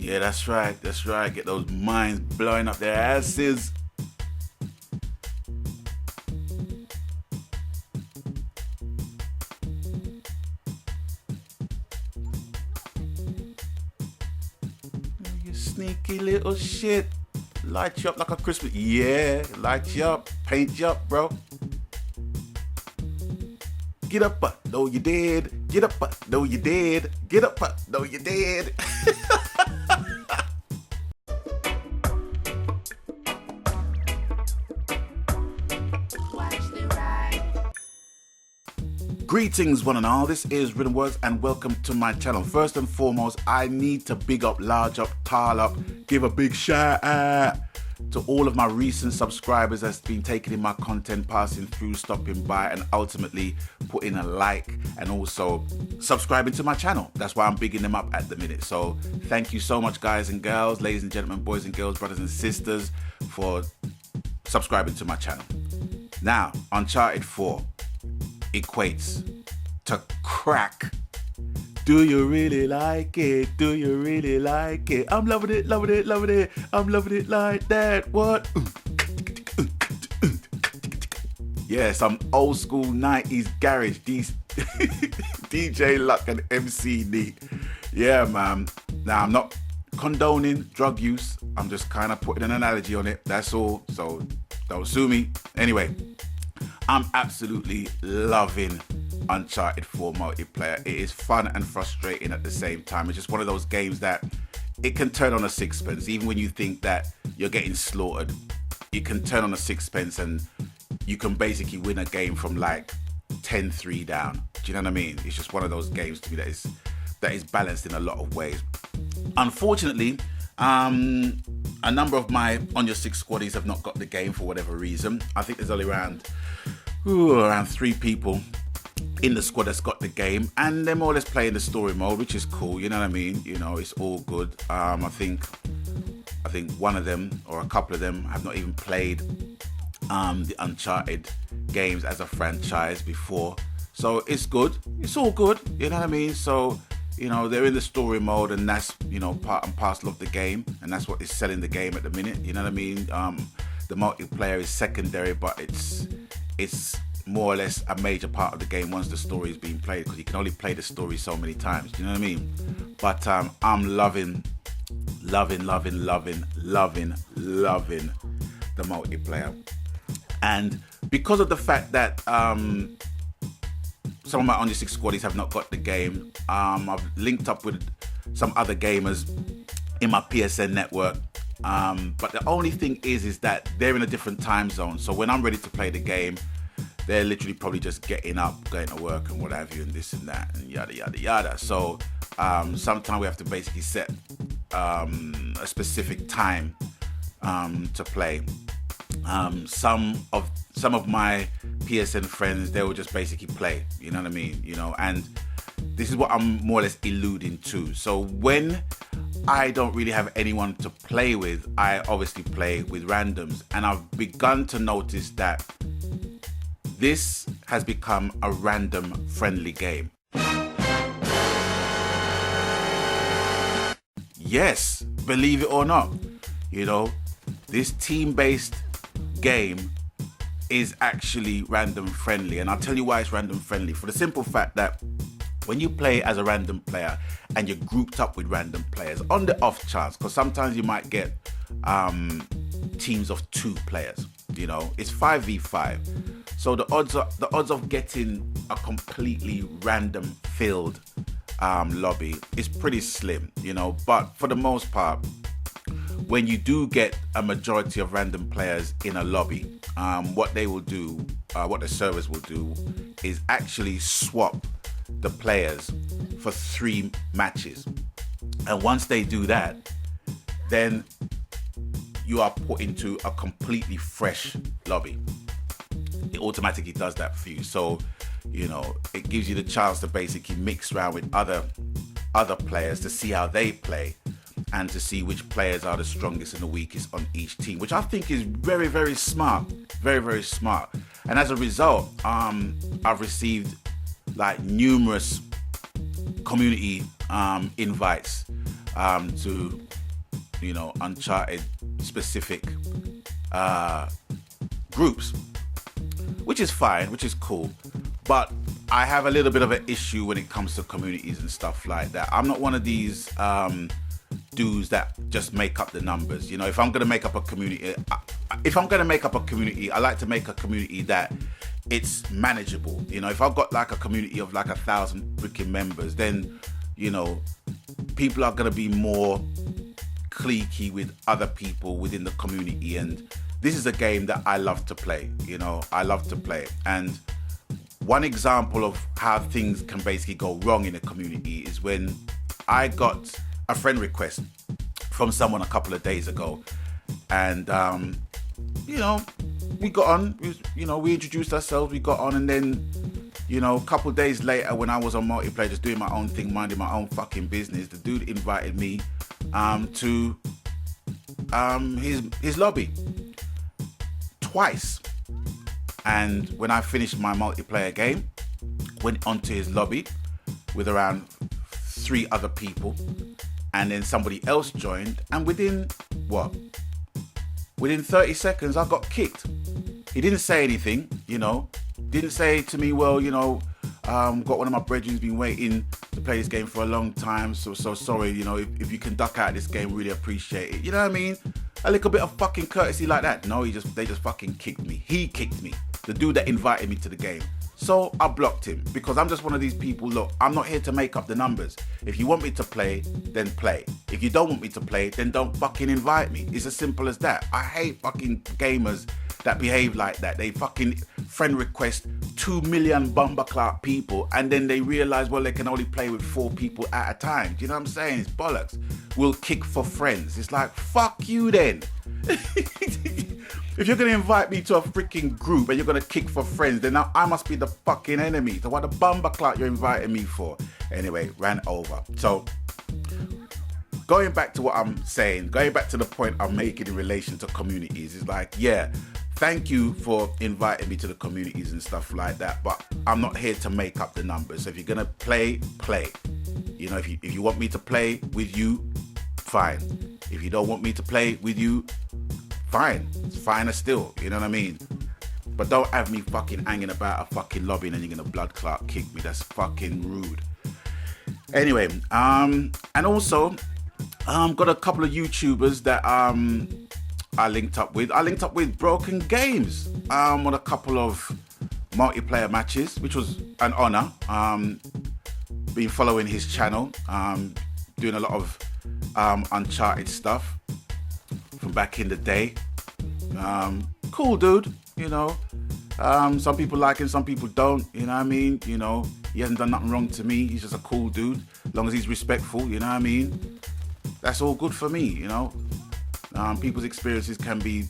Yeah, that's right. That's right. Get those minds blowing up their asses. You sneaky little shit. Light you up like a Christmas. Yeah, light you up. Paint you up, bro. Get up, no you did. Get up, no you did. Get up, no you did. Greetings one and all, this is Rhythm Works and welcome to my channel. First and foremost, I need to big up, large up, tall up, give a big shout out to all of my recent subscribers that's been taking in my content, passing through, stopping by, and ultimately putting a like and also subscribing to my channel. That's why I'm bigging them up at the minute. So thank you so much, guys and girls, ladies and gentlemen, boys and girls, brothers and sisters, for subscribing to my channel. Now, Uncharted 4 equates to crack. Do you really like it? Do you really like it? I'm loving it, loving it, loving it. I'm loving it like that. What? Yeah, some old school 90s garage. These DJ Luck and MC Neat. Yeah, man. Now, I'm not condoning drug use. I'm just kind of putting an analogy on it. That's all. So don't sue me. Anyway, I'm absolutely loving Uncharted 4 multiplayer. It is fun and frustrating at the same time. It's just one of those games that it can turn on a sixpence. Even when you think that you're getting slaughtered, you can turn on a sixpence and you can basically win a game from like 10-3 down. Do you know what I mean? It's just one of those games to me that is balanced in a lot of ways. Unfortunately, a number of my On Your Six squaddies have not got the game for whatever reason. I think there's only around 3 people in the squad that's got the game, and they're more or less playing the story mode, which is cool. You know what I mean? You know, it's all good. I think one of them or a couple of them have not even played the Uncharted games as a franchise before, so it's good. It's all good. You know what I mean? So, you know, they're in the story mode, and that's, you know, part and parcel of the game, and that's what is selling the game at the minute. You know what I mean? The multiplayer is secondary, but it's more or less a major part of the game once the story is being played, because you can only play the story so many times. Do you know what I mean? But I'm loving the multiplayer, and because of the fact that some of my On Your Six squaddies have not got the game, I've linked up with some other gamers in my PSN network. But the only thing is that they're in a different time zone. So when I'm ready to play the game, they're literally probably just getting up, going to work and what have you, and this and that and yada yada yada. So sometimes we have to basically set a specific time to play. Some of my PSN friends, they will just basically play, you know what I mean? You know, and this is what I'm more or less alluding to. So when I don't really have anyone to play with, I obviously play with randoms, and I've begun to notice that this has become a random friendly game. Yes, believe it or not, you know, this team-based game is actually random friendly, and I'll tell you why it's random friendly. For the simple fact that when you play as a random player and you're grouped up with random players, on the off chance, because sometimes you might get teams of 2 players, you know, it's 5v5. So the odds of getting a completely random filled lobby is pretty slim, you know. But for the most part, when you do get a majority of random players in a lobby, what they will do, what the servers will do, is actually swap the players for 3 matches. And once they do that, then you are put into a completely fresh lobby. It automatically does that for you. So, you know, it gives you the chance to basically mix around with other players to see how they play and to see which players are the strongest and the weakest on each team, which I think is very, very smart. Very, very smart. And as a result, I've received like numerous community invites to, Uncharted specific groups, which is fine, which is cool. But I have a little bit of an issue when it comes to communities and stuff like that. I'm not one of these dudes that just make up the numbers. If I'm gonna make up a community, I like to make a community that it's manageable. If I've got like a community of like 1,000 freaking members, then people are gonna be more cliquey with other people within the community. And this is a game that I love to play. I love to play it. And one example of how things can basically go wrong in a community is when I got a friend request from someone a couple of days ago, and we got on. We introduced ourselves, we got on, and then a couple of days later, when I was on multiplayer, just doing my own thing, minding my own fucking business, the dude invited me to his lobby twice. And when I finished my multiplayer game, went onto his lobby with around 3 other people, and then somebody else joined, and within 30 seconds I got kicked. He didn't say anything, didn't say to me, well, got one of my brethren been waiting to play this game for a long time, so sorry, if you can duck out of this game, really appreciate it. You know what I mean? A little bit of fucking courtesy like that. No, they just fucking kicked me. He kicked me. The dude that invited me to the game. So I blocked him, because I'm just one of these people. Look, I'm not here to make up the numbers. If you want me to play, then play. If you don't want me to play, then don't fucking invite me. It's as simple as that. I hate fucking gamers that behave like that. They fucking friend request 2 million bumbleclot people, and then they realize, well, they can only play with 4 people at a time. Do you know what I'm saying? It's bollocks. We'll kick for friends. It's like, fuck you then. If you're going to invite me to a freaking group and you're going to kick for friends, then I must be the fucking enemy. So what the bumbleclot you're inviting me for? Anyway, ran over. So going back to what I'm saying, going back to the point I'm making in relation to communities, is like, yeah, thank you for inviting me to the communities and stuff like that, but I'm not here to make up the numbers. So if you're gonna play. If you want me to play with you, fine. If you don't want me to play with you, fine. It's finer still. You know what I mean? But don't have me fucking hanging about a fucking lobby and then you're gonna blood clot kick me. That's fucking rude. Anyway, and also, got a couple of YouTubers that I linked up with. I linked up with Broken Games on a couple of multiplayer matches, which was an honor. Been following his channel, doing a lot of Uncharted stuff from back in the day. Cool dude, some people like him, some people don't, you know what I mean? He hasn't done nothing wrong to me. He's just a cool dude, as long as he's respectful, you know what I mean? That's all good for me, People's experiences can be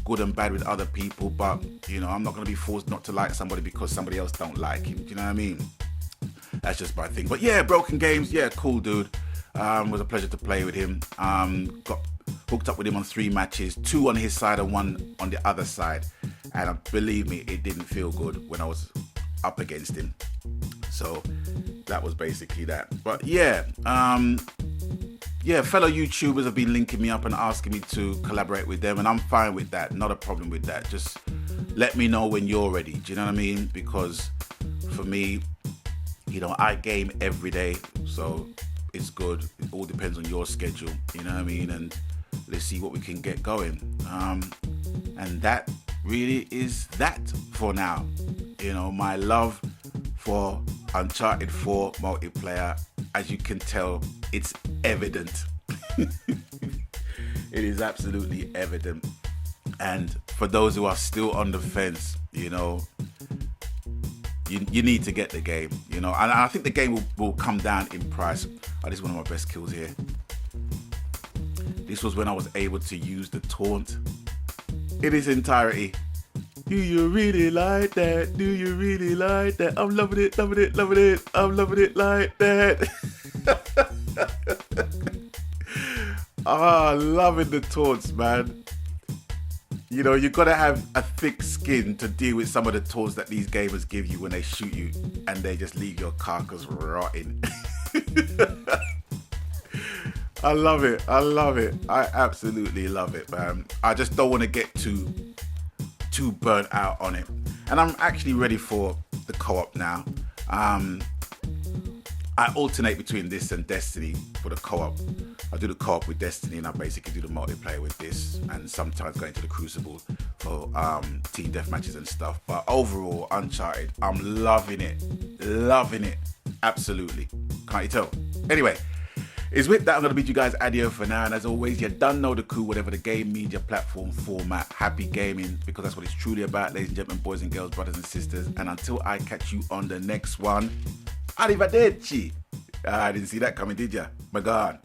good and bad with other people, but I'm not going to be forced not to like somebody because somebody else don't like him. Do you know what I mean? That's just my thing. But yeah, Broken Games, yeah, cool dude. Was a pleasure to play with him. Got hooked up with him on 3 matches, 2 on his side and 1 on the other side. And believe me, it didn't feel good when I was up against him. So that was basically that. But yeah, fellow YouTubers have been linking me up and asking me to collaborate with them, and I'm fine with that. Not a problem with that. Just let me know when you're ready. Do you know what I mean? Because for me, I game every day, so it's good. It all depends on your schedule. You know what I mean? And let's see what we can get going. And that really is that for now. My love for Uncharted 4 multiplayer, as you can tell, it's evident. It is absolutely evident. And for those who are still on the fence, you need to get the game, and I think the game will come down in price. Oh, this is one of my best kills here. This was when I was able to use the taunt in its entirety. Do you really like that? Do you really like that? I'm loving it, loving it, loving it. I'm loving it like that. Loving the taunts, man. You gotta have a thick skin to deal with some of the taunts that these gamers give you when they shoot you and they just leave your carcass rotting. I love it. I love it. I absolutely love it, man. I just don't want to get too burnt out on it. And I'm actually ready for the co-op now. I alternate between this and Destiny for the co-op. I do the co-op with Destiny and I basically do the multiplayer with this, and sometimes go into the Crucible for team deathmatches and stuff. But overall, Uncharted, I'm loving it. Loving it. Absolutely. Can't you tell? Anyway, it's with that I'm going to bid you guys adieu for now. And as always, you done know the coup, whatever the game, media, platform, format. Happy gaming, because that's what it's truly about, ladies and gentlemen, boys and girls, brothers and sisters. And until I catch you on the next one, arrivederci. I didn't see that coming, did ya? My God.